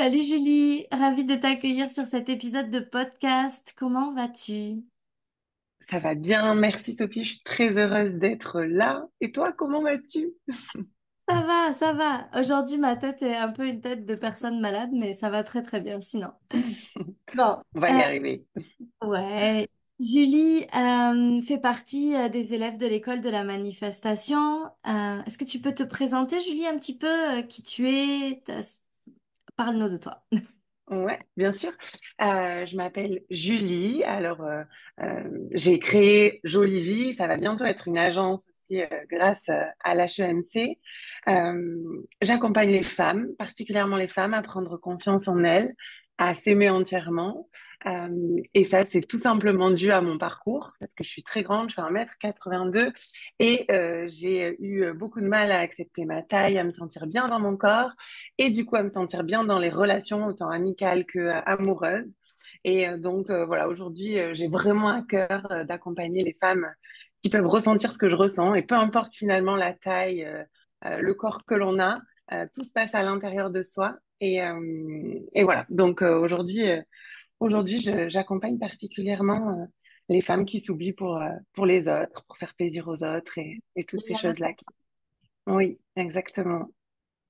Salut Julie, ravie de t'accueillir sur cet épisode de podcast. Comment vas-tu? Ça va bien, merci Sophie, je suis très heureuse d'être là. Et toi, comment vas-tu? Ça va, ça va. Aujourd'hui, ma tête est un peu une tête de personne malade, mais ça va très très bien sinon. Bon, On va y arriver. ouais. Julie fait partie des élèves de l'école de la manifestation. Est-ce que tu peux te présenter, Julie, un petit peu qui tu es? Parle-nous de toi. Ouais, bien sûr. Je m'appelle Julie. J'ai créé Jolie Vie. Ça va bientôt être une agence aussi grâce à l'HEMC. J'accompagne les femmes, particulièrement les femmes, à prendre confiance en elles, à s'aimer entièrement. Et ça, c'est tout simplement dû à mon parcours, parce que je suis très grande, je fais 1,82 m et j'ai eu beaucoup de mal à accepter ma taille, à me sentir bien dans mon corps et du coup à me sentir bien dans les relations autant amicales que amoureuses. Voilà, aujourd'hui, j'ai vraiment à cœur d'accompagner les femmes qui peuvent ressentir ce que je ressens et peu importe finalement la taille, le corps que l'on a, tout se passe à l'intérieur de soi. Et voilà, aujourd'hui, j'accompagne particulièrement les femmes qui s'oublient pour les autres, pour faire plaisir aux autres et toutes ces Génial. choses-là. Oui, exactement.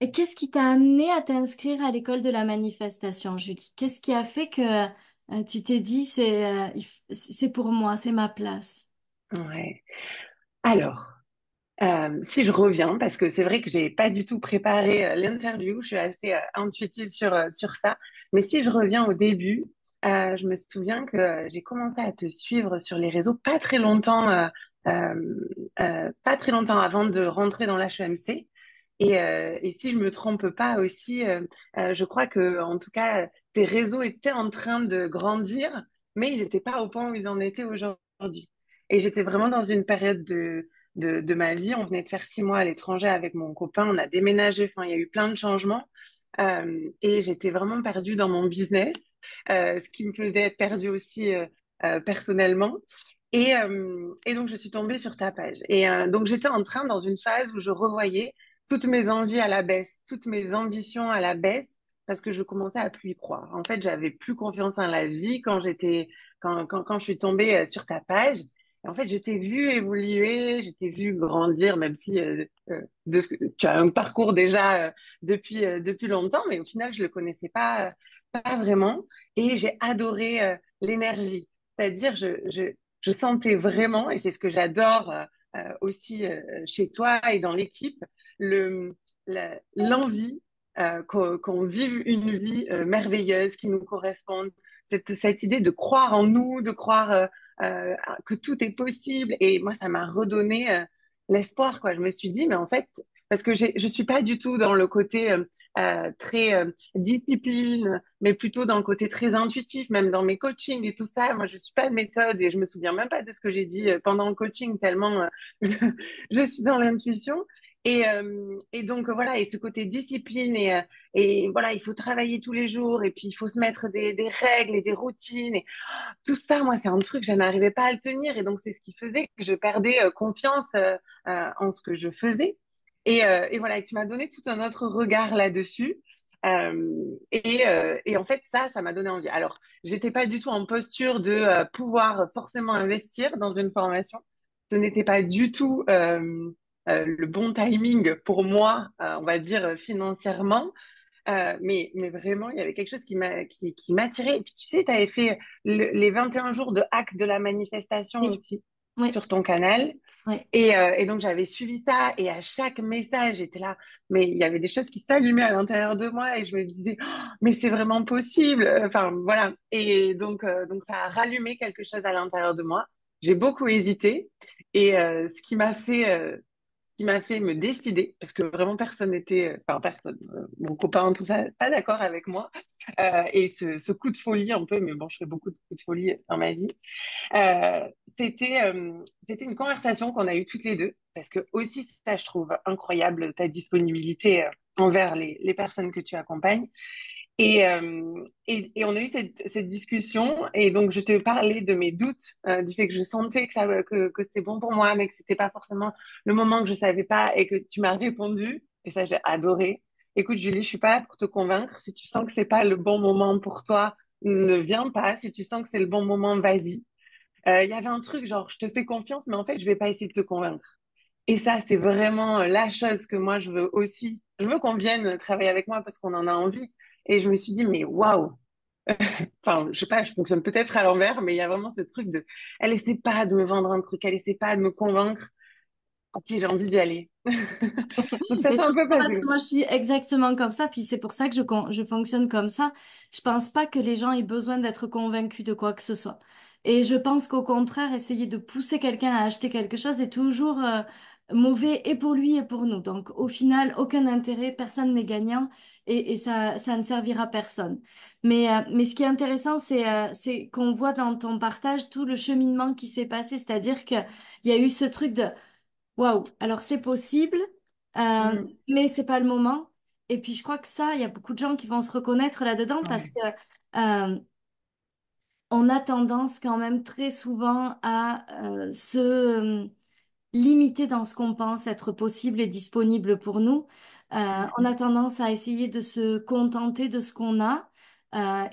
Et qu'est-ce qui t'a amené à t'inscrire à l'école de la manifestation, Julie? Qu'est-ce qui a fait que tu t'es dit c'est pour moi, c'est ma place? Ouais. Alors, si je reviens, parce que c'est vrai que j'ai pas du tout préparé l'interview, je suis assez intuitive sur ça. Mais si je reviens au début, je me souviens que j'ai commencé à te suivre sur les réseaux pas très longtemps avant de rentrer dans l'HEMC. Et si je me trompe pas aussi, je crois que en tout cas tes réseaux étaient en train de grandir, mais ils n'étaient pas au point où ils en étaient aujourd'hui. Et j'étais vraiment dans une période de ma vie. On venait de faire 6 mois à l'étranger avec mon copain, on a déménagé, enfin, il y a eu plein de changements. Et j'étais vraiment perdue dans mon business, ce qui me faisait être perdue aussi personnellement. Et donc, je suis tombée sur ta page. Donc, j'étais en train dans une phase où je revoyais toutes mes envies à la baisse, toutes mes ambitions à la baisse, parce que je commençais à plus y croire. En fait, j'avais plus confiance en la vie quand je suis tombée sur ta page. Et en fait, je t'ai vu évoluer, je t'ai vu grandir, même si tu as un parcours déjà depuis longtemps, mais au final, je le connaissais pas vraiment. Et j'ai adoré l'énergie. C'est-à-dire, je sentais vraiment, et c'est ce que j'adore aussi chez toi et dans l'équipe, l'envie qu'on vive une vie merveilleuse qui nous corresponde. Cette idée de croire en nous, de croire que tout est possible. Et moi, ça m'a redonné l'espoir, quoi. Je me suis dit, mais en fait, parce que je suis pas du tout dans le côté très discipline, mais plutôt dans le côté très intuitif, même dans mes coachings et tout ça. Moi, je suis pas de méthode et je me souviens même pas de ce que j'ai dit pendant le coaching tellement je, je suis dans l'intuition. Et donc voilà, et ce côté discipline et voilà, il faut travailler tous les jours et puis il faut se mettre des règles et des routines et tout ça, moi, c'est un truc, je n'arrivais pas à le tenir et donc c'est ce qui faisait que je perdais confiance en ce que je faisais. Et voilà, et tu m'as donné tout un autre regard là-dessus. Et en fait, ça m'a donné envie. Alors, j'étais pas du tout en posture de pouvoir forcément investir dans une formation. Ce n'était pas du tout le bon timing pour moi, on va dire financièrement. Mais vraiment, il y avait quelque chose qui m'attirait. Et puis, tu sais, tu avais fait les 21 jours de hack de la manifestation Oui, aussi oui, sur ton canal. oui. Et donc, j'avais suivi ça. Et à chaque message, j'étais là. Mais il y avait des choses qui s'allumaient à l'intérieur de moi. Et je me disais, oh, mais c'est vraiment possible. Enfin, voilà. Et donc, ça a rallumé quelque chose à l'intérieur de moi. J'ai beaucoup hésité. Et ce qui m'a fait me décider, parce que vraiment personne n'était, enfin personne, mon copain, tout ça, pas d'accord avec moi. Et ce coup de folie un peu, mais bon, je fais beaucoup de coups de folie dans ma vie. Euh, c'était une conversation qu'on a eue toutes les deux, parce que aussi ça, je trouve incroyable ta disponibilité envers les personnes que tu accompagnes. Et on a eu cette discussion, et donc je te parlais de mes doutes, du fait que je sentais que c'était bon pour moi, mais que c'était pas forcément le moment que je savais pas, et que tu m'as répondu, et ça j'ai adoré. écoute, Julie, je suis pas là pour te convaincre. Si tu sens que c'est pas le bon moment pour toi, ne viens pas. Si tu sens que c'est le bon moment, vas-y. Il y avait un truc genre, je te fais confiance, mais en fait, je vais pas essayer de te convaincre. Et ça, c'est vraiment la chose que moi, je veux aussi. Je veux qu'on vienne travailler avec moi parce qu'on en a envie. Et je me suis dit, mais waouh! Enfin, je sais pas, je fonctionne peut-être à l'envers, mais il y a vraiment ce truc de, elle essaie pas de me vendre un truc, elle essaie pas de me convaincre. Ok, j'ai envie d'y aller. Donc ça Mais s'est je un peu comprends parce que passé. moi je suis exactement comme ça, puis c'est pour ça que je fonctionne comme ça. Je pense pas que les gens aient besoin d'être convaincus de quoi que ce soit. Et je pense qu'au contraire, essayer de pousser quelqu'un à acheter quelque chose est toujours mauvais et pour lui et pour nous. Donc au final, aucun intérêt, personne n'est gagnant et ça ne servira à personne. Mais ce qui est intéressant, c'est qu'on voit dans ton partage tout le cheminement qui s'est passé, c'est-à-dire qu'il y a eu ce truc de waouh, alors c'est possible, Mm. mais c'est pas le moment. Et puis je crois que ça, il y a beaucoup de gens qui vont se reconnaître là-dedans parce Ouais. que euh, on a tendance quand même très souvent à se limité dans ce qu'on pense être possible et disponible pour nous. On Mhm. a tendance à essayer de se contenter de ce qu'on a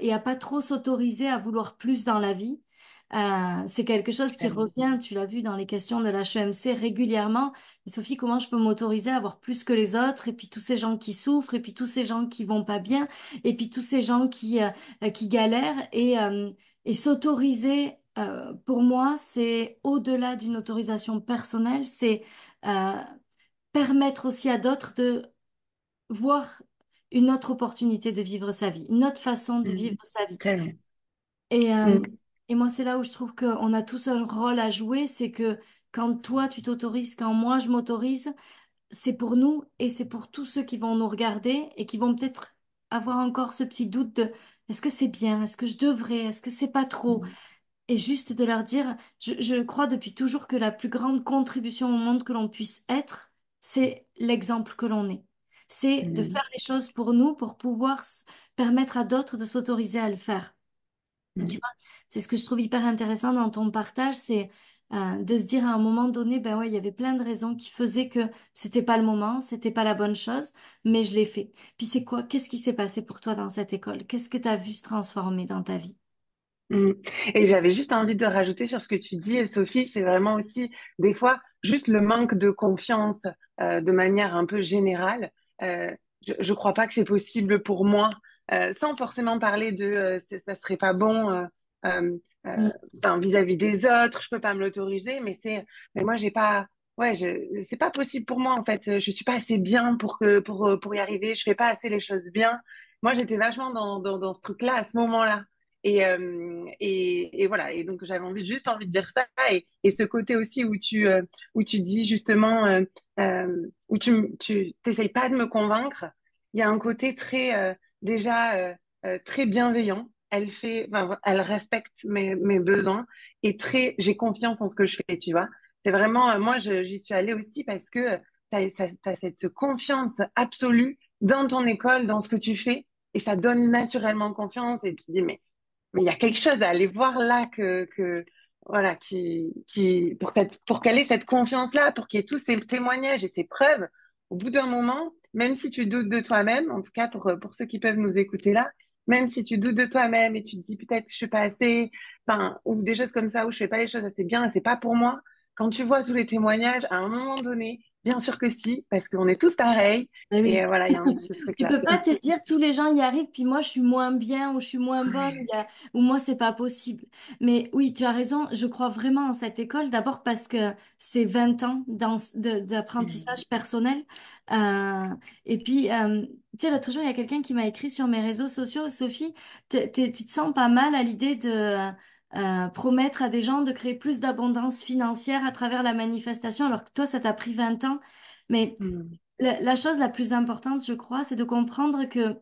et à pas trop s'autoriser à vouloir plus dans la vie. C'est quelque chose qui Tellement. revient, tu l'as vu dans les questions de l'HEMC régulièrement. Et Sophie, comment je peux m'autoriser à avoir plus que les autres? Et puis tous ces gens qui souffrent, et puis tous ces gens qui vont pas bien, et puis tous ces gens qui galèrent. Et s'autoriser, pour moi, c'est au-delà d'une autorisation personnelle, c'est euh, permettre aussi à d'autres de voir une autre opportunité de vivre sa vie, une autre façon de vivre Mm. sa vie. Tellement. Et, euh, Mm. et moi, c'est là où je trouve qu'on a tous un rôle à jouer, c'est que quand toi, tu t'autorises, quand moi, je m'autorise, c'est pour nous et c'est pour tous ceux qui vont nous regarder et qui vont peut-être avoir encore ce petit doute de est-ce que c'est bien, est-ce que je devrais, est-ce que c'est pas trop? Mm. Et juste de leur dire, je crois depuis toujours que la plus grande contribution au monde que l'on puisse être, c'est l'exemple que l'on est. C'est de Mm. faire les choses pour nous, pour pouvoir permettre à d'autres de s'autoriser à le faire. Et tu Mm. vois, c'est ce que je trouve hyper intéressant dans ton partage, c'est de se dire à un moment donné, ben ouais, il y avait plein de raisons qui faisaient que c'était pas le moment, c'était pas la bonne chose, mais je l'ai fait. Puis c'est quoi? Qu'est-ce qui s'est passé pour toi dans cette école? Qu'est-ce que tu as vu se transformer dans ta vie? Mm. Et j'avais juste envie de rajouter sur ce que tu dis, Sophie, c'est vraiment aussi des fois juste le manque de confiance de manière un peu générale. Je crois pas que c'est possible pour moi, sans forcément parler de ça serait pas bon euh, Mm. enfin, vis-à-vis des autres, je peux pas me l'autoriser, mais moi j'ai pas ouais c'est pas possible pour moi en fait. Je suis pas assez bien pour y arriver. Je fais pas assez les choses bien. Moi j'étais vachement dans ce truc-là à ce moment-là. Et voilà. Et donc, j'avais juste envie de dire ça. Et ce côté aussi où tu dis justement, où tu t'essayes pas de me convaincre, il y a un côté très, déjà, très bienveillant. Enfin, elle respecte mes besoins et très, j'ai confiance en ce que je fais, tu vois. C'est vraiment, moi, j'y suis allée aussi parce que t'as cette confiance absolue dans ton école, dans ce que tu fais. Et ça donne naturellement confiance. Et tu te dis, mais il y a quelque chose à aller voir là voilà, pour qu'elle ait cette confiance-là, pour qu'il y ait tous ces témoignages et ces preuves, au bout d'un moment, même si tu doutes de toi-même, en tout cas pour ceux qui peuvent nous écouter là, même si tu doutes de toi-même et tu te dis peut-être que je suis pas assez, enfin, ou des choses comme ça où je fais pas les choses assez bien et c'est pas pour moi, quand tu vois tous les témoignages, à un moment donné, bien sûr que si, parce qu'on est tous pareils, Eh et oui. voilà, il y a ce Tu truc-là. peux pas te dire tous les gens y arrivent, puis moi je suis moins bien ou je suis moins bonne ou moi c'est pas possible. Mais oui, tu as raison, je crois vraiment en cette école, d'abord parce que c'est 20 ans Mm. d'apprentissage personnel. Euh, et puis, tu sais, l'autre jour, il y a quelqu'un qui m'a écrit sur mes réseaux sociaux, Sophie, tu te sens pas mal à l'idée de promettre à des gens de créer plus d'abondance financière à travers la manifestation, alors que toi, ça t'a pris 20 ans. Mais Mm. la chose la plus importante, je crois, c'est de comprendre que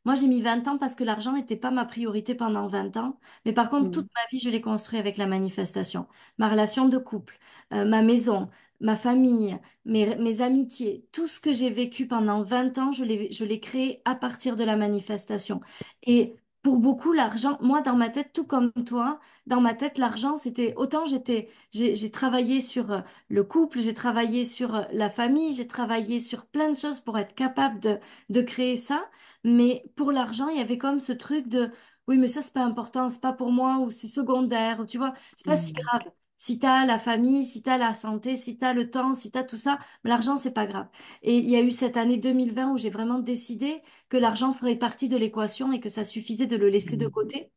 moi, j'ai mis 20 ans parce que l'argent n'était pas ma priorité pendant 20 ans. Mais par contre, toute Mm. ma vie, je l'ai construit avec la manifestation. Ma relation de couple, ma maison, ma famille, mes amitiés, tout ce que j'ai vécu pendant 20 ans, je l'ai créé à partir de la manifestation. Et pour beaucoup, l'argent, moi, dans ma tête, tout comme toi, dans ma tête, l'argent, c'était autant j'ai travaillé sur le couple, j'ai travaillé sur la famille, j'ai travaillé sur plein de choses pour être capable de créer ça. Mais pour l'argent, il y avait comme ce truc de, oui, mais ça, c'est pas important, c'est pas pour moi, ou c'est secondaire, ou tu vois, c'est pas si Mm. grave. Si t'as la famille, si t'as la santé, si t'as le temps, si t'as tout ça, l'argent, c'est pas grave. Et il y a eu cette année 2020 où j'ai vraiment décidé que l'argent ferait partie de l'équation et que ça suffisait de le laisser de Mm. côté.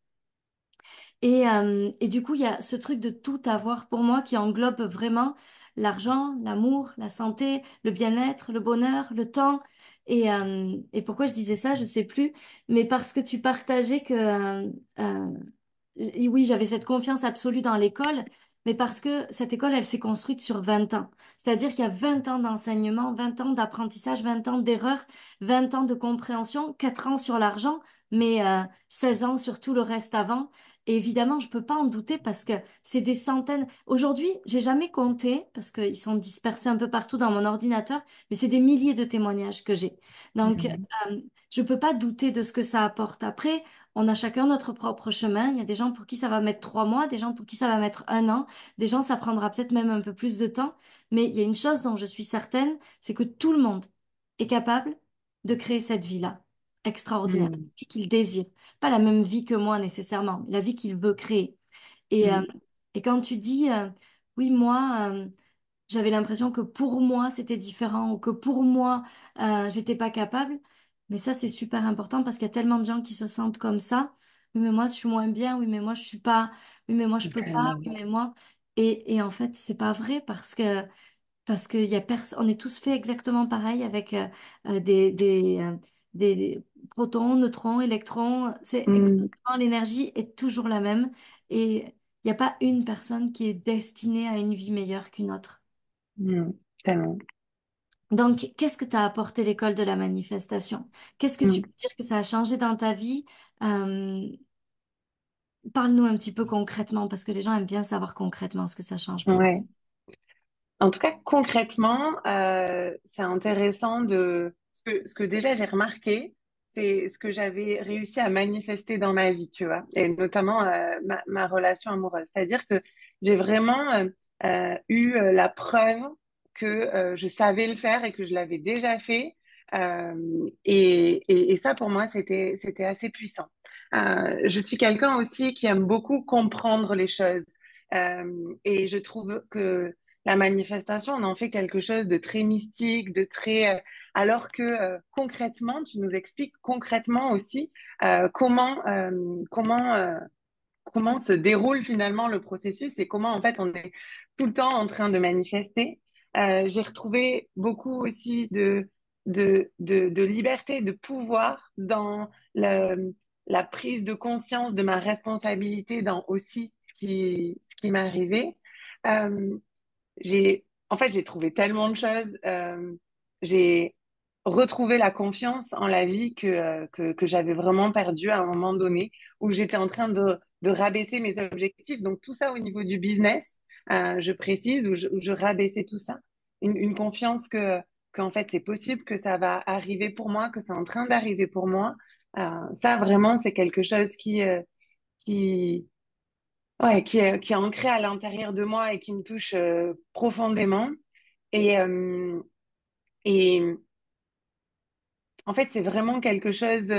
Et du coup, il y a ce truc de tout avoir pour moi qui englobe vraiment l'argent, l'amour, la santé, le bien-être, le bonheur, le temps. Et pourquoi je disais ça, je sais plus, mais parce que tu partageais que oui, j'avais cette confiance absolue dans l'école, mais parce que cette école, elle s'est construite sur 20 ans. C'est-à-dire qu'il y a 20 ans d'enseignement, 20 ans d'apprentissage, 20 ans d'erreur, 20 ans de compréhension, 4 ans sur l'argent, mais 16 ans sur tout le reste avant. Et évidemment, je peux pas en douter parce que c'est des centaines. Aujourd'hui, j'ai jamais compté parce qu'ils sont dispersés un peu partout dans mon ordinateur, mais c'est des milliers de témoignages que j'ai. Donc, Mm. je peux pas douter de ce que ça apporte. Après, on a chacun notre propre chemin. Il y a des gens pour qui ça va mettre 3 mois, des gens pour qui ça va mettre un an, des gens ça prendra peut-être même un peu plus de temps. Mais il y a une chose dont je suis certaine, c'est que tout le monde est capable de créer cette vie-là, extraordinaire, Mm. la vie qu'il désire. Pas la même vie que moi nécessairement, mais la vie qu'il veut créer. Et, Mm. et quand tu dis, oui, moi, j'avais l'impression que pour moi, c'était différent ou que pour moi, j'étais pas capable. Mais ça, c'est super important parce qu'il y a tellement de gens qui se sentent comme ça. Oui, mais moi, je suis moins bien. Oui, mais moi, je suis pas. Oui, mais moi, je peux pas. Tellement. Oui, mais moi. Et en fait, c'est pas vrai parce qu'il y a on est tous faits exactement pareil avec des protons, neutrons, électrons. C'est Mm. exactement l'énergie est toujours la même et il n'y a pas une personne qui est destinée à une vie meilleure qu'une autre. Mm. Tellement. Donc, qu'est-ce que t'a apporté l'école de la manifestation? Qu'est-ce que tu Mm. peux dire que ça a changé dans ta vie? Euh, Parle-nous un petit peu concrètement parce que les gens aiment bien savoir concrètement ce que ça change pour eux. Ouais. En tout cas, concrètement, c'est intéressant de ce que déjà j'ai remarqué, c'est ce que j'avais réussi à manifester dans ma vie, tu vois, et notamment ma relation amoureuse. C'est-à-dire que j'ai vraiment eu la preuve que je savais le faire et que je l'avais déjà fait. Euh, et ça, pour moi, c'était assez puissant. Je suis quelqu'un aussi qui aime beaucoup comprendre les choses. Et je trouve que la manifestation, on en fait quelque chose de très mystique, de très, alors que concrètement, tu nous expliques concrètement aussi comment se déroule finalement le processus et comment en fait on est tout le temps en train de manifester. J'ai retrouvé beaucoup aussi de liberté, de pouvoir dans la prise de conscience de ma responsabilité dans aussi ce qui m'est arrivé. Euh, en fait, j'ai trouvé tellement de choses. J'ai retrouvé la confiance en la vie que j'avais vraiment perdue à un moment donné, où j'étais en train de rabaisser mes objectifs. Donc, tout ça au niveau du business, je précise, où je rabaissais tout ça. Une confiance qu'en fait, c'est possible, que ça va arriver pour moi, que c'est en train d'arriver pour moi. Ça, vraiment, c'est quelque chose qui, ouais, qui est ancré à l'intérieur de moi et qui me touche profondément. Et, euh, et en fait, c'est vraiment quelque chose,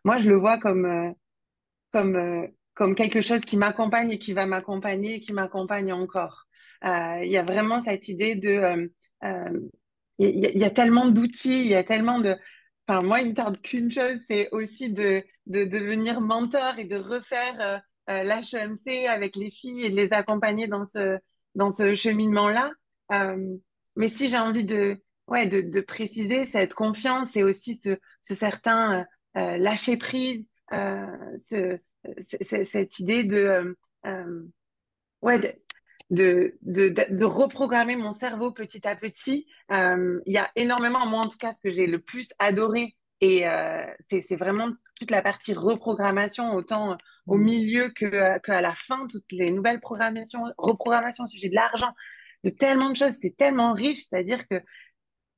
moi, je le vois comme quelque chose qui m'accompagne et qui va m'accompagner et qui m'accompagne encore. Il y a vraiment cette idée euh, il y a tellement d'outils, il y a tellement de... Enfin, moi, il me tarde qu'une chose, c'est aussi de devenir mentor et de refaire l'HEMC avec les filles et de les accompagner dans ce cheminement-là. Euh, mais si j'ai envie ouais, de préciser cette confiance et aussi ce certain lâcher prise, ce, cette idée euh, ouais, de reprogrammer mon cerveau petit à petit. Il y a énormément, moi en tout cas, ce que j'ai le plus adoré, et c'est vraiment toute la partie reprogrammation, autant au milieu qu'à la fin, toutes les nouvelles programmations, reprogrammations au sujet de l'argent, de tellement de choses, c'est tellement riche, c'est-à-dire que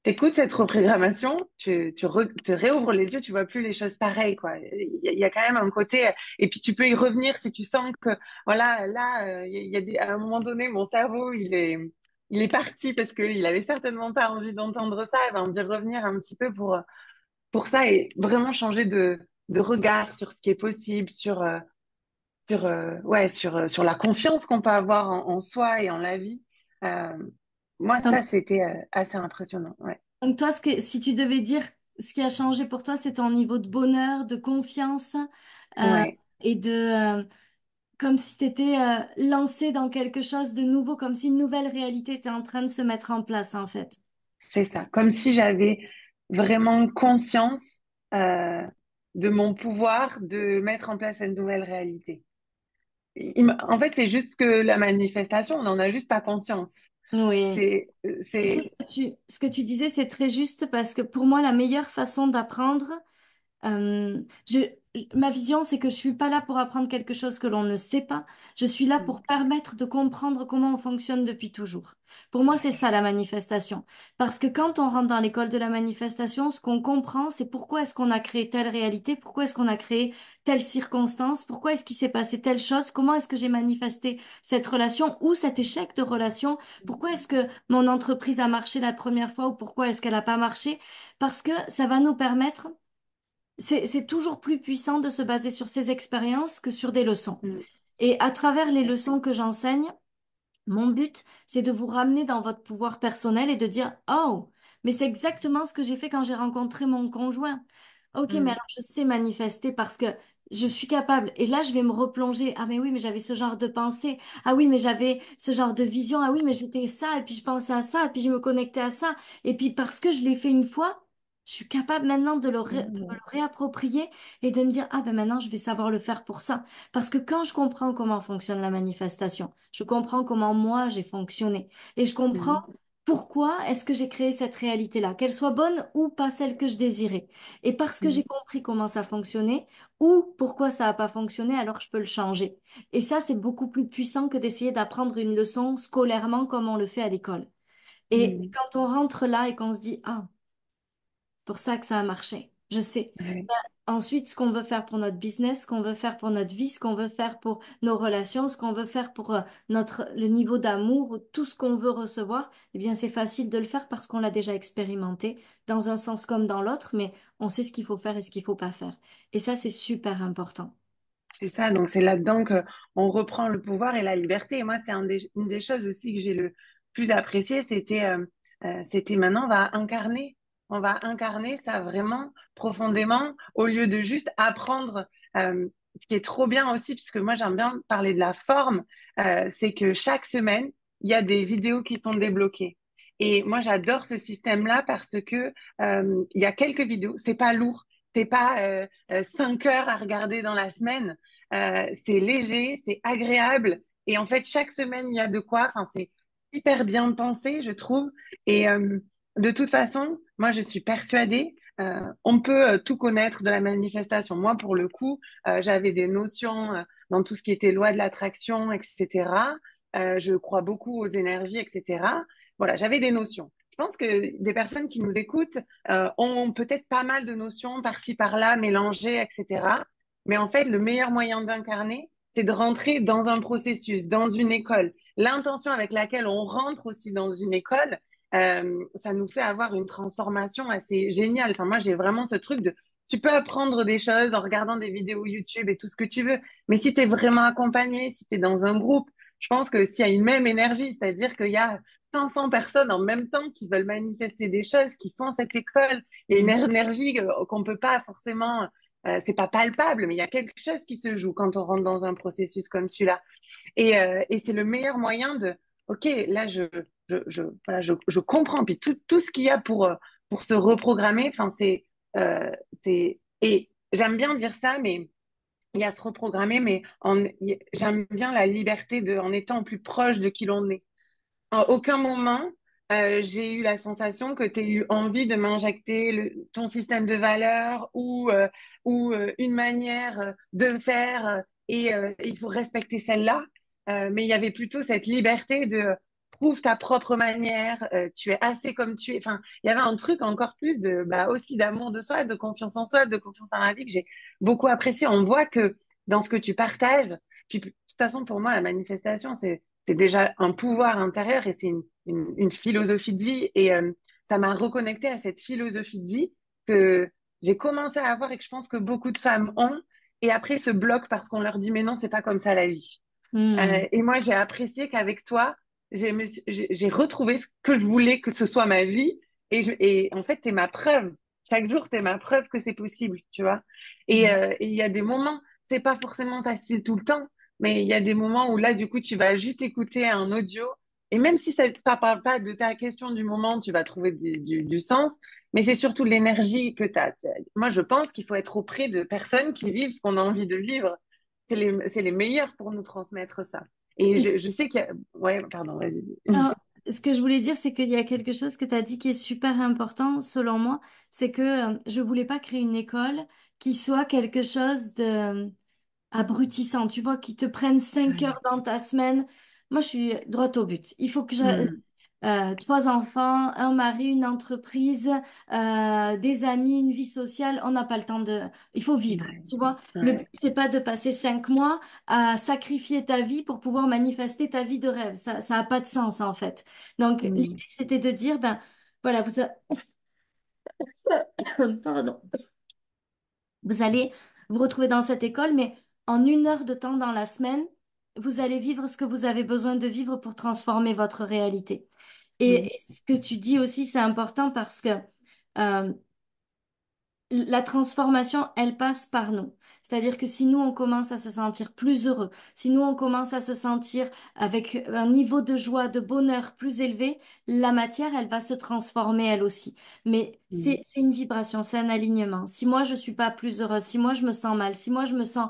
t'écoutes cette reprogrammation, te réouvres les yeux, tu vois plus les choses pareilles, quoi. Il y a quand même un côté, et puis tu peux y revenir si tu sens que, voilà, là, il y a à un moment donné, mon cerveau, il est parti parce qu'il avait certainement pas envie d'entendre ça, et ben, d'y revenir un petit peu pour ça et vraiment changer de regard sur ce qui est possible, sur la confiance qu'on peut avoir en soi et en la vie. Euh, Moi, ça, Donc, c'était assez impressionnant. Ouais. donc toi, si tu devais dire ce qui a changé pour toi, c'est ton niveau de bonheur, de confiance euh, Ouais, et comme si tu étais lancé dans quelque chose de nouveau, comme si une nouvelle réalité était en train de se mettre en place, en fait. c'est ça. Comme si j'avais vraiment conscience euh, de mon pouvoir de mettre en place une nouvelle réalité. En fait, c'est juste que la manifestation, on n'en a juste pas conscience. Oui. C'est, Tu sais, c'est, ce que tu disais, c'est très juste parce que pour moi, la meilleure façon d'apprendre, Euh, je, ma vision, c'est que je suis pas là pour apprendre quelque chose que l'on ne sait pas. Je suis là pour permettre de comprendre comment on fonctionne depuis toujours. Pour moi, c'est ça la manifestation. Parce que quand on rentre dans l'école de la manifestation, ce qu'on comprend, c'est pourquoi est-ce qu'on a créé telle réalité, pourquoi est-ce qu'on a créé telle circonstance, pourquoi est-ce qu'il s'est passé telle chose, comment est-ce que j'ai manifesté cette relation ou cet échec de relation, pourquoi est-ce que mon entreprise a marché la première fois ou pourquoi est-ce qu'elle n'a pas marché. Parce que ça va nous permettre c'est toujours plus puissant de se baser sur ses expériences que sur des leçons. Mm, Et à travers les leçons que j'enseigne, mon but, c'est de vous ramener dans votre pouvoir personnel et de dire, oh, mais c'est exactement ce que j'ai fait quand j'ai rencontré mon conjoint. Ok, mais mm, alors je sais manifester parce que je suis capable. Et là, je vais me replonger. Ah, mais oui, mais j'avais ce genre de pensée. Ah oui, mais j'avais ce genre de vision. Ah oui, mais j'étais ça. Et puis je pensais à ça. Et puis je me connectais à ça. Et puis parce que je l'ai fait une fois, je suis capable maintenant de me mm, le réapproprier et de me dire, ah ben maintenant, je vais savoir le faire pour ça. Parce que quand je comprends comment fonctionne la manifestation, je comprends comment moi j'ai fonctionné et je comprends mm, pourquoi est-ce que j'ai créé cette réalité-là, qu'elle soit bonne ou pas celle que je désirais. Et parce que j'ai mm, compris comment ça fonctionnait ou pourquoi ça n'a pas fonctionné, alors je peux le changer. Et ça, c'est beaucoup plus puissant que d'essayer d'apprendre une leçon scolairement comme on le fait à l'école. Et mm, quand on rentre là et qu'on se dit, ah, pour ça que ça a marché. Je sais. ouais. Ensuite, ce qu'on veut faire pour notre business, ce qu'on veut faire pour notre vie, ce qu'on veut faire pour nos relations, ce qu'on veut faire pour le niveau d'amour, tout ce qu'on veut recevoir, eh bien, c'est facile de le faire parce qu'on l'a déjà expérimenté dans un sens comme dans l'autre, mais on sait ce qu'il faut faire et ce qu'il faut pas faire. Et ça, c'est super important. C'est ça, donc c'est là-dedans que on reprend le pouvoir et la liberté. Et moi, c'est une des choses aussi que j'ai le plus apprécié, c'était maintenant on va incarner ça vraiment profondément au lieu de juste apprendre. Ce qui est trop bien aussi, puisque moi j'aime bien parler de la forme, c'est que chaque semaine il y a des vidéos qui sont débloquées. Et moi j'adore ce système-là parce que il y a quelques vidéos, c'est pas lourd, c'est pas 5 heures à regarder dans la semaine. C'est léger, c'est agréable. Et en fait, chaque semaine, il y a de quoi. Enfin, c'est hyper bien pensé, je trouve. Et de toute façon, moi, je suis persuadée, on peut tout connaître de la manifestation. Moi, pour le coup, j'avais des notions dans tout ce qui était loi de l'attraction, etc. Je crois beaucoup aux énergies, etc. Voilà, j'avais des notions. Je pense que des personnes qui nous écoutent ont peut-être pas mal de notions par-ci, par-là, mélangées, etc. Mais en fait, le meilleur moyen d'incarner, c'est de rentrer dans un processus, dans une école. L'intention avec laquelle on rentre aussi dans une école, ça nous fait avoir une transformation assez géniale. Enfin, moi, j'ai vraiment ce truc de, tu peux apprendre des choses en regardant des vidéos YouTube et tout ce que tu veux, mais si tu es vraiment accompagné, si tu es dans un groupe, je pense que s'il y a une même énergie, c'est-à-dire qu'il y a 500 personnes en même temps qui veulent manifester des choses, qui font cette école, il y a une énergie qu'on peut pas forcément c'est pas palpable, mais il y a quelque chose qui se joue quand on rentre dans un processus comme celui-là. Et c'est le meilleur moyen de, OK, là, voilà, je comprends. Puis tout ce qu'il y a pour se reprogrammer, enfin, et j'aime bien dire ça, mais il y a se reprogrammer, mais j'aime bien la liberté en étant plus proche de qui l'on est. À aucun moment, j'ai eu la sensation que tu as eu envie de m'injecter ton système de valeurs ou une manière de faire et il faut respecter celle-là. Mais il y avait plutôt cette liberté de trouve ta propre manière, tu es assez comme tu es. Enfin, il y avait un truc encore plus de, bah, aussi d'amour de soi, de confiance en soi, de confiance en la vie que j'ai beaucoup apprécié. On voit que dans ce que tu partages, puis de toute façon, pour moi, la manifestation, c'est déjà un pouvoir intérieur et c'est une philosophie de vie. Et ça m'a reconnecté à cette philosophie de vie que j'ai commencé à avoir et que je pense que beaucoup de femmes ont. Et après, se bloquent parce qu'on leur dit, mais non, c'est pas comme ça la vie. Hmm. Et moi, j'ai apprécié qu'avec toi, j'ai retrouvé ce que je voulais que ce soit ma vie. Et en fait, t'es ma preuve. Chaque jour, t'es ma preuve que c'est possible, tu vois. Et il y a des moments, c'est pas forcément facile tout le temps, mais il y a des moments où là, du coup, tu vas juste écouter un audio. Et même si ça ne parle pas de ta question du moment, tu vas trouver du sens. Mais c'est surtout l'énergie que tu as. Moi, je pense qu'il faut être auprès de personnes qui vivent ce qu'on a envie de vivre. C'est les meilleurs pour nous transmettre ça. Et je sais qu'il y a... Ouais, pardon, vas-y. Alors, ce que je voulais dire, c'est qu'il y a quelque chose que tu as dit qui est super important, selon moi, c'est que je voulais pas créer une école qui soit quelque chose de abrutissant, tu vois, qui te prenne 5 heures Ouais. dans ta semaine. Moi, je suis droit au but. Il faut que j'ai Mm. 3 enfants, un mari, une entreprise, des amis, une vie sociale. On n'a pas le temps de... Il faut vivre, Ouais. tu vois. Le but, Ouais. c'est pas de passer 5 mois à sacrifier ta vie pour pouvoir manifester ta vie de rêve. Ça a pas de sens, en fait. Donc, l'idée, Mm. c'était de dire, ben, voilà, pardon. Vous allez vous retrouver dans cette école, mais en 1 heure de temps dans la semaine, vous allez vivre ce que vous avez besoin de vivre pour transformer votre réalité. Mm. Et ce que tu dis aussi, c'est important parce que euh, la transformation, elle passe par nous. C'est-à-dire que si nous, on commence à se sentir plus heureux, si nous, on commence à se sentir avec un niveau de joie, de bonheur plus élevé, la matière, elle va se transformer elle aussi. Mais Mm. c'est une vibration, c'est un alignement. Si moi, je suis pas plus heureuse, si moi, je me sens mal, si moi, je me sens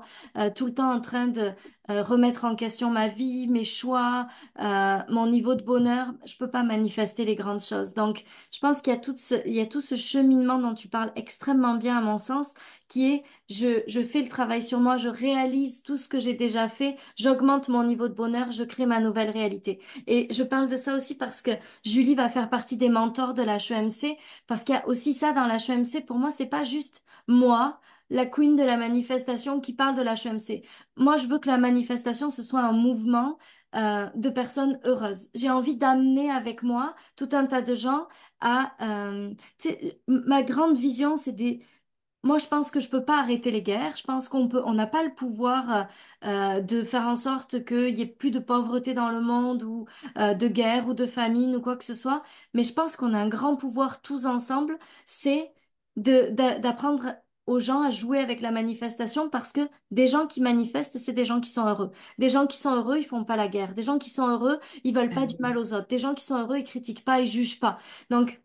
tout le temps en train de remettre en question ma vie, mes choix, mon niveau de bonheur, je peux pas manifester les grandes choses. Donc, je pense qu'il y a il y a tout ce cheminement dont tu parles extrêmement bien à mon sens, qui est je fais le travail sur moi, je réalise tout ce que j'ai déjà fait, j'augmente mon niveau de bonheur, je crée ma nouvelle réalité. Et je parle de ça aussi parce que Julie va faire partie des mentors de la l'HEMC, parce qu'il y a aussi ça dans la l'HEMC. Pour moi, c'est pas juste moi, la queen de la manifestation qui parle de la l'HEMC. Moi, je veux que la manifestation, ce soit un mouvement de personnes heureuses. J'ai envie d'amener avec moi tout un tas de gens à... tu sais, ma grande vision, c'est des... Moi, je pense que je peux pas arrêter les guerres. Je pense on n'a pas le pouvoir de faire en sorte qu'il y ait plus de pauvreté dans le monde ou de guerre ou de famine ou quoi que ce soit. Mais je pense qu'on a un grand pouvoir tous ensemble, c'est d'apprendre aux gens à jouer avec la manifestation parce que des gens qui manifestent, c'est des gens qui sont heureux. Des gens qui sont heureux, ils font pas la guerre. Des gens qui sont heureux, ils veulent pas du mal aux autres. Des gens qui sont heureux, ils critiquent pas, ils jugent pas. Donc,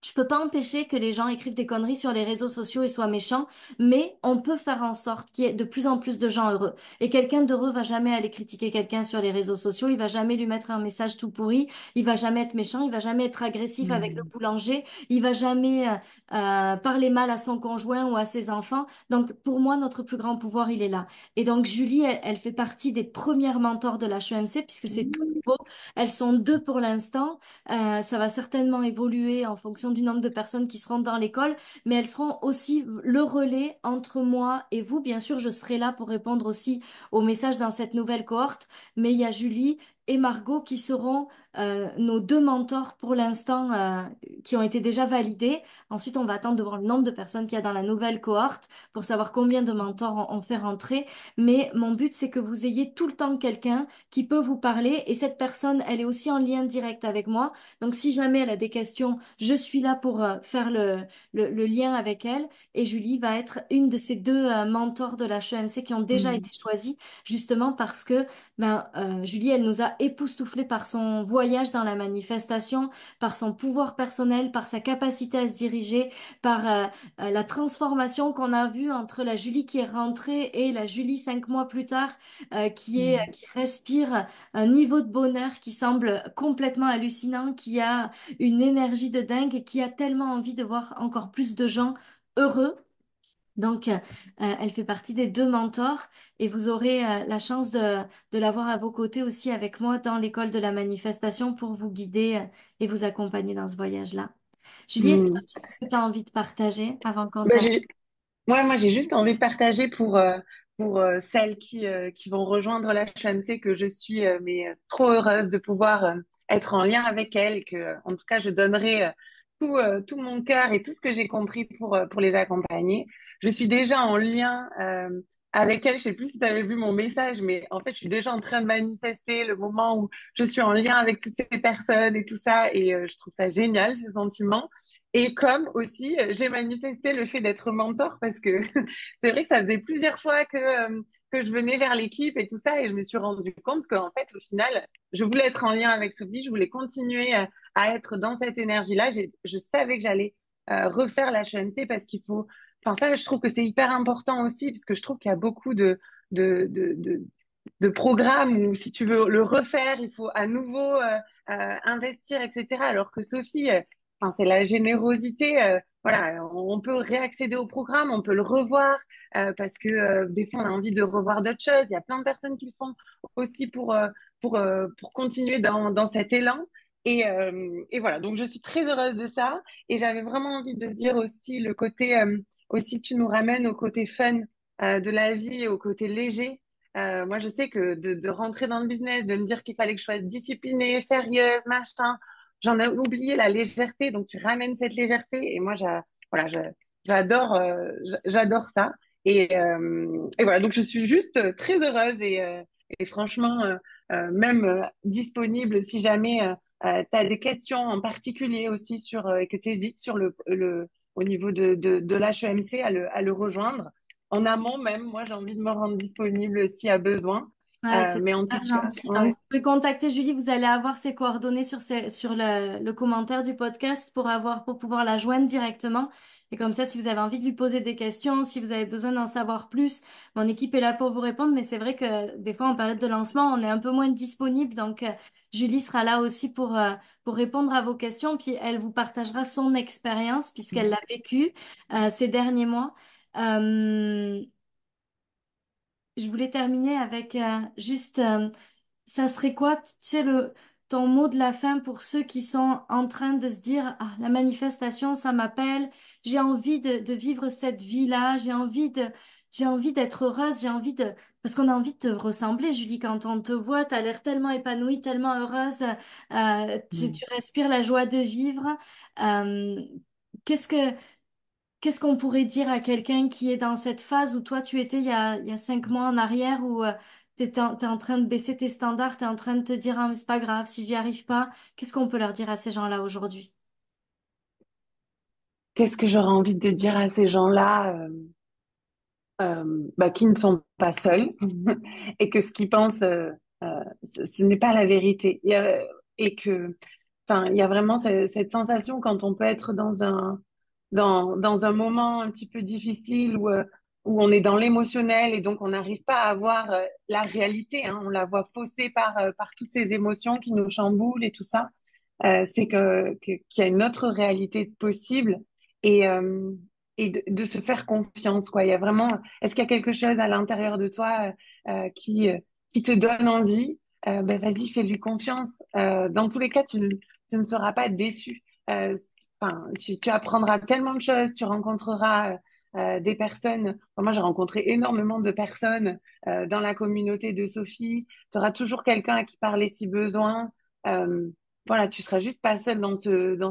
je peux pas empêcher que les gens écrivent des conneries sur les réseaux sociaux et soient méchants, mais on peut faire en sorte qu'il y ait de plus en plus de gens heureux. Et quelqu'un d'heureux va jamais aller critiquer quelqu'un sur les réseaux sociaux, il va jamais lui mettre un message tout pourri, il va jamais être méchant, il va jamais être agressif avec le Mm. boulanger, il va jamais parler mal à son conjoint ou à ses enfants. Donc pour moi, notre plus grand pouvoir, il est là. Et donc Julie, elle fait partie des premières mentors de la l'HEMC puisque c'est tout Mm. nouveau. Elles sont deux pour l'instant. Ça va certainement évoluer en fonction du nombre de personnes qui seront dans l'école, mais elles seront aussi le relais entre moi et vous. Bien sûr, je serai là pour répondre aussi aux messages dans cette nouvelle cohorte, mais il y a Julie et Margot qui seront nos deux mentors pour l'instant, qui ont été déjà validés. Ensuite, on va attendre de voir le nombre de personnes qu'il y a dans la nouvelle cohorte pour savoir combien de mentors on fait rentrer. Mais mon but, c'est que vous ayez tout le temps quelqu'un qui peut vous parler et cette personne, elle est aussi en lien direct avec moi. Donc, si jamais elle a des questions, je suis là pour faire le lien avec elle. Et Julie va être une de ces deux mentors de la l'HEMC qui ont déjà Mm. été choisis, justement parce que Julie, elle nous a époustouflés par son voyage dans la manifestation, par son pouvoir personnel, par sa capacité à se diriger, par la transformation qu'on a vue entre la Julie qui est rentrée et la Julie 5 mois plus tard, Mm. qui respire un niveau de bonheur qui semble complètement hallucinant, qui a une énergie de dingue et qui a tellement envie de voir encore plus de gens heureux. Donc, elle fait partie des deux mentors et vous aurez la chance de l'avoir à vos côtés aussi avec moi dans l'école de la manifestation pour vous guider et vous accompagner dans ce voyage-là. Julie, est-ce qu'il y a Hmm. autre chose que tu as envie de partager avant qu'on Bah, termine? ouais, moi, j'ai juste envie de partager pour celles qui vont rejoindre la HMC que je suis trop heureuse de pouvoir être en lien avec elles et que, en tout cas, je donnerai tout mon cœur et tout ce que j'ai compris pour les accompagner. Je suis déjà en lien avec elles. Je sais plus si tu avais vu mon message, mais en fait, je suis déjà en train de manifester le moment où je suis en lien avec toutes ces personnes et tout ça. Et je trouve ça génial, ces sentiments. Et comme aussi, j'ai manifesté le fait d'être mentor parce que c'est vrai que ça faisait plusieurs fois que je venais vers l'équipe et tout ça et je me suis rendu compte qu'en fait, au final, je voulais être en lien avec Sophie, je voulais continuer à être dans cette énergie-là. Je savais que j'allais refaire la HNC parce qu'il faut, enfin ça, je trouve que c'est hyper important aussi parce que je trouve qu'il y a beaucoup de, de, de, de programmes où si tu veux le refaire, il faut à nouveau investir, etc. Alors que Sophie, enfin, c'est la générosité. Voilà, on peut réaccéder au programme, on peut le revoir parce que des fois on a envie de revoir d'autres choses. Il y a plein de personnes qui le font aussi pour continuer dans cet élan. Et voilà, donc je suis très heureuse de ça. Et j'avais vraiment envie de dire aussi le côté, aussi que tu nous ramènes au côté fun de la vie, au côté léger. Moi, je sais que de rentrer dans le business, de me dire qu'il fallait que je sois disciplinée, sérieuse, machin, j'en ai oublié la légèreté. Donc, tu ramènes cette légèreté. Et moi, voilà, j'adore ça. Et voilà, donc je suis juste très heureuse et franchement, même disponible si jamais tu as des questions en particulier aussi et que tu hésites sur au niveau de l'HEMC à le rejoindre. En amont même, moi, j'ai envie de me rendre disponible s'il y a besoin. Ouais, c'est Mais en tout super cas, gentil. Donc, ouais. vous pouvez contacter Julie, vous allez avoir ses coordonnées sur le commentaire du podcast pour pouvoir la joindre directement. Et comme ça, si vous avez envie de lui poser des questions, si vous avez besoin d'en savoir plus, mon équipe est là pour vous répondre. Mais c'est vrai que des fois, en période de lancement, on est un peu moins disponible. Donc, Julie sera là aussi pour répondre à vos questions. Puis, elle vous partagera son expérience puisqu'elle l'a vécu ces derniers mois. Euh, je voulais terminer avec juste, ça serait quoi, tu sais, ton mot de la fin pour ceux qui sont en train de se dire, ah, la manifestation, ça m'appelle, j'ai envie de vivre cette vie-là, j'ai envie d'être heureuse, parce qu'on a envie de te ressembler, Julie, quand on te voit, tu as l'air tellement épanouie, tellement heureuse, tu respires la joie de vivre. Euh, qu'est-ce que, Qu'est-ce qu'on pourrait dire à quelqu'un qui est dans cette phase où toi tu étais il y a 5 mois en arrière où t'es en train de baisser tes standards, t'es en train de te dire ah, mais c'est pas grave si j'y arrive pas. Qu'est-ce qu'on peut leur dire à ces gens-là aujourd'hui? Qu'est-ce que j'aurais envie de dire à ces gens-là bah, qui ne sont pas seuls et que ce qu'ils pensent, ce n'est pas la vérité. Et que, enfin, il y a vraiment cette sensation quand on peut être dans un moment un petit peu difficile où on est dans l'émotionnel et donc on n'arrive pas à voir la réalité, hein. On la voit faussée par toutes ces émotions qui nous chamboulent et tout ça. C'est qu'il y a une autre réalité possible et, euh, et de se faire confiance, quoi. Il y a vraiment, est-ce qu'il y a quelque chose à l'intérieur de toi qui te donne envie? Ben vas-y, fais-lui confiance. Dans tous les cas, tu ne seras pas déçu. Enfin, tu apprendras tellement de choses, tu rencontreras des personnes. Enfin, moi, j'ai rencontré énormément de personnes dans la communauté de Sophie. Tu auras toujours quelqu'un à qui parler si besoin. Euh, voilà, tu seras juste pas seul dans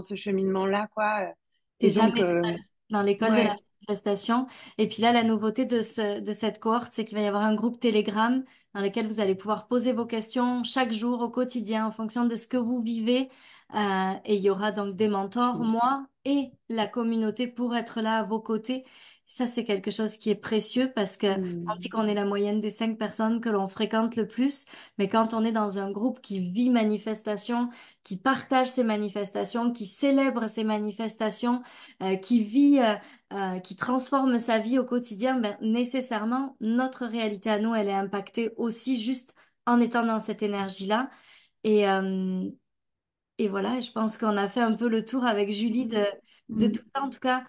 ce cheminement-là, quoi. Et T'es donc, jamais seul dans l'école de la ouais. manifestation. Et puis là, la nouveauté de cette cohorte, c'est qu'il va y avoir un groupe Telegram dans lequel vous allez pouvoir poser vos questions chaque jour au quotidien en fonction de ce que vous vivez. Et il y aura donc des mentors, moi et la communauté pour être là à vos côtés. Ça, c'est quelque chose qui est précieux parce que on dit Mm. qu'on est la moyenne des 5 personnes que l'on fréquente le plus. Mais quand on est dans un groupe qui vit manifestation, qui partage ces manifestations, qui célèbre ces manifestations, qui transforme sa vie au quotidien, ben, nécessairement, notre réalité à nous, elle est impactée aussi juste en étant dans cette énergie-là. Et, euh, et voilà, je pense qu'on a fait un peu le tour avec Julie de tout Mm. ça. En tout cas,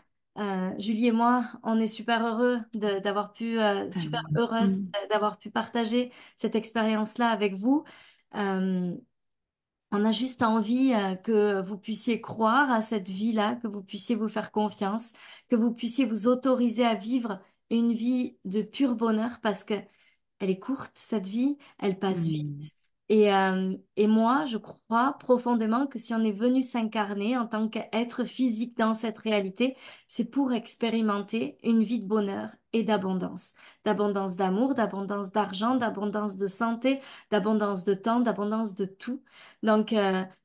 Julie et moi, on est super heureux d'avoir pu, super Tellement. heureuse d'avoir pu partager cette expérience-là avec vous. Euh, on a juste envie que vous puissiez croire à cette vie-là, que vous puissiez vous faire confiance, que vous puissiez vous autoriser à vivre une vie de pur bonheur parce que elle est courte, cette vie, elle passe Mm. vite. Et moi, je crois profondément que si on est venu s'incarner en tant qu'être physique dans cette réalité, c'est pour expérimenter une vie de bonheur et d'abondance. D'abondance d'amour, d'abondance d'argent, d'abondance de santé, d'abondance de temps, d'abondance de tout. Donc,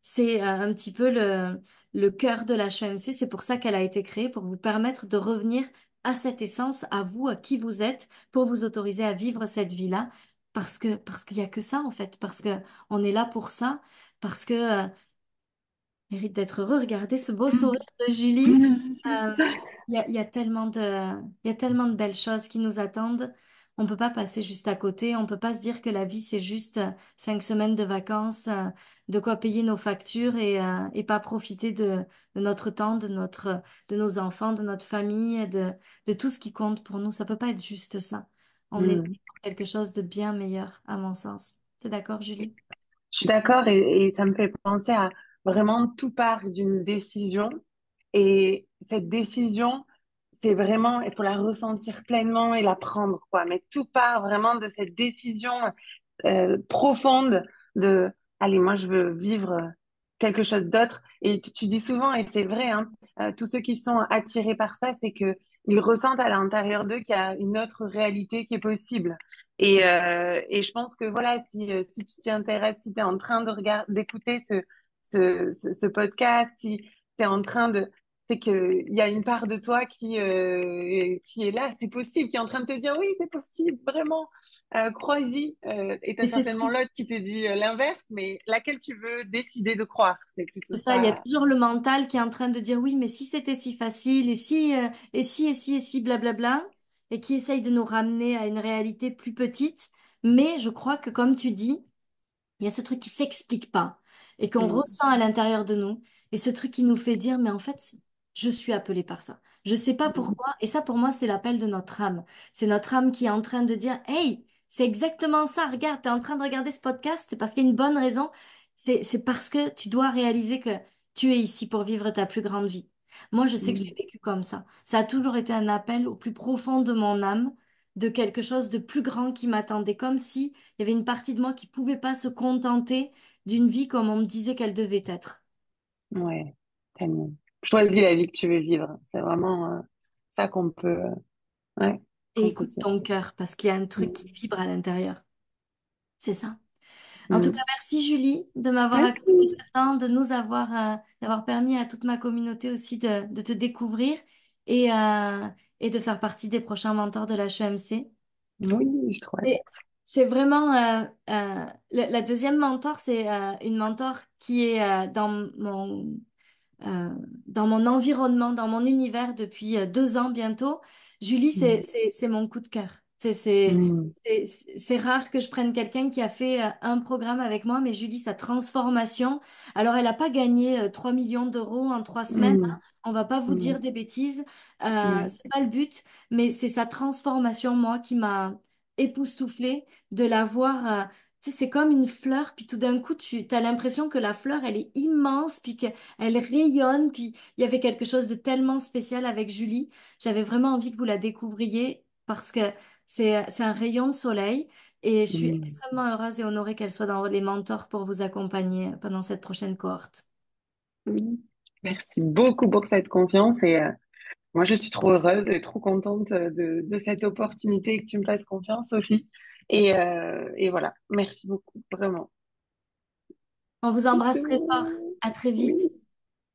c'est un petit peu le cœur de la l'HEMC. C'est pour ça qu'elle a été créée, pour vous permettre de revenir à cette essence, à vous, à qui vous êtes pour vous autoriser à vivre cette vie-là, parce qu'il y a que ça en fait, parce que on est là pour ça, parce que mérite d'être heureux. Regardez ce beau sourire de Julie. Euh, il y a tellement il y a tellement de belles choses qui nous attendent. On peut pas passer juste à côté. On peut pas se dire que la vie c'est juste 5 semaines de vacances, de quoi payer nos factures et pas profiter de notre temps, de nos enfants, de notre famille, de tout ce qui compte pour nous. Ça peut pas être juste ça. On est Mm. pour quelque chose de bien meilleur, à mon sens. T'es d'accord, Julie? Je suis d'accord et ça me fait penser à vraiment tout part d'une décision et cette décision, c'est vraiment, il faut la ressentir pleinement et la prendre, quoi. Mais tout part vraiment de cette décision profonde de, allez, moi je veux vivre quelque chose d'autre. Et tu dis souvent, et c'est vrai, hein, tous ceux qui sont attirés par ça, c'est que ils ressentent à l'intérieur d'eux qu'il y a une autre réalité qui est possible. Et je pense que voilà, si tu t'y intéresses, si tu es en train de regarder, d'écouter ce podcast, si tu es en train de, c'est qu'il y a une part de toi qui est là, c'est possible, qui est en train de te dire oui, c'est possible, vraiment, crois-y. Et tu as Et c'est certainement fou. l'autre qui te dit l'inverse, mais laquelle tu veux décider de croire, c'est plutôt C'est ça, il y a ça. toujours le mental qui est en train de dire oui, mais si c'était si facile, et si, blablabla, et qui essaye de nous ramener à une réalité plus petite. Mais je crois que, comme tu dis, il y a ce truc qui s'explique pas et qu'on Mm, ressent à l'intérieur de nous. Et ce truc qui nous fait dire, mais en fait, je suis appelée par ça. Je sais pas mm, pourquoi. Et ça, pour moi, c'est l'appel de notre âme. C'est notre âme qui est en train de dire, hey, c'est exactement ça. Regarde, tu es en train de regarder ce podcast. C'est parce qu'il y a une bonne raison. C'est parce que tu dois réaliser que tu es ici pour vivre ta plus grande vie. Moi, je sais que je l'ai mm. vécu comme ça. Ça a toujours été un appel au plus profond de mon âme, de quelque chose de plus grand qui m'attendait, comme si il y avait une partie de moi qui pouvait pas se contenter d'une vie comme on me disait qu'elle devait être. Ouais, tellement. Choisis la vie que tu veux vivre. C'est vraiment ça ouais, Et qu'on peut écoute dire. ton cœur, parce qu'il y a un truc qui Mm, vibre à l'intérieur. C'est ça. En tout cas, mm. merci Julie de m'avoir accordé ce Merci. temps, d'avoir permis à toute ma communauté aussi de te découvrir et de faire partie des prochains mentors de la HEMC. Oui, je trouve. C'est c'est vraiment la deuxième mentor, c'est une mentor qui est euh, dans mon environnement, dans mon univers depuis 2 ans bientôt. Julie, Mm, c'est mon coup de cœur. mm, C'est rare que je prenne quelqu'un qui a fait un programme avec moi, mais Julie, sa transformation, alors elle n'a pas gagné 3 millions d'euros en 3 semaines, hein. mm, On va pas vous mm. dire des bêtises, Ouais. c'est pas le but, mais c'est sa transformation, moi, qui m'a époustouflée de la voir. Tu sais, c'est comme une fleur, puis tout d'un coup, tu as l'impression que la fleur, elle est immense, puis elle rayonne, puis il y avait quelque chose de tellement spécial avec Julie. J'avais vraiment envie que vous la découvriez parce que c'est un rayon de soleil et je suis Mm. extrêmement heureuse et honorée qu'elle soit dans les mentors pour vous accompagner pendant cette prochaine cohorte. Mm. Merci beaucoup pour cette confiance et moi je suis trop heureuse et trop contente de cette opportunité que tu me fasses confiance, Sophie. Et voilà, merci beaucoup, vraiment. On vous embrasse très fort. À très Oui. vite.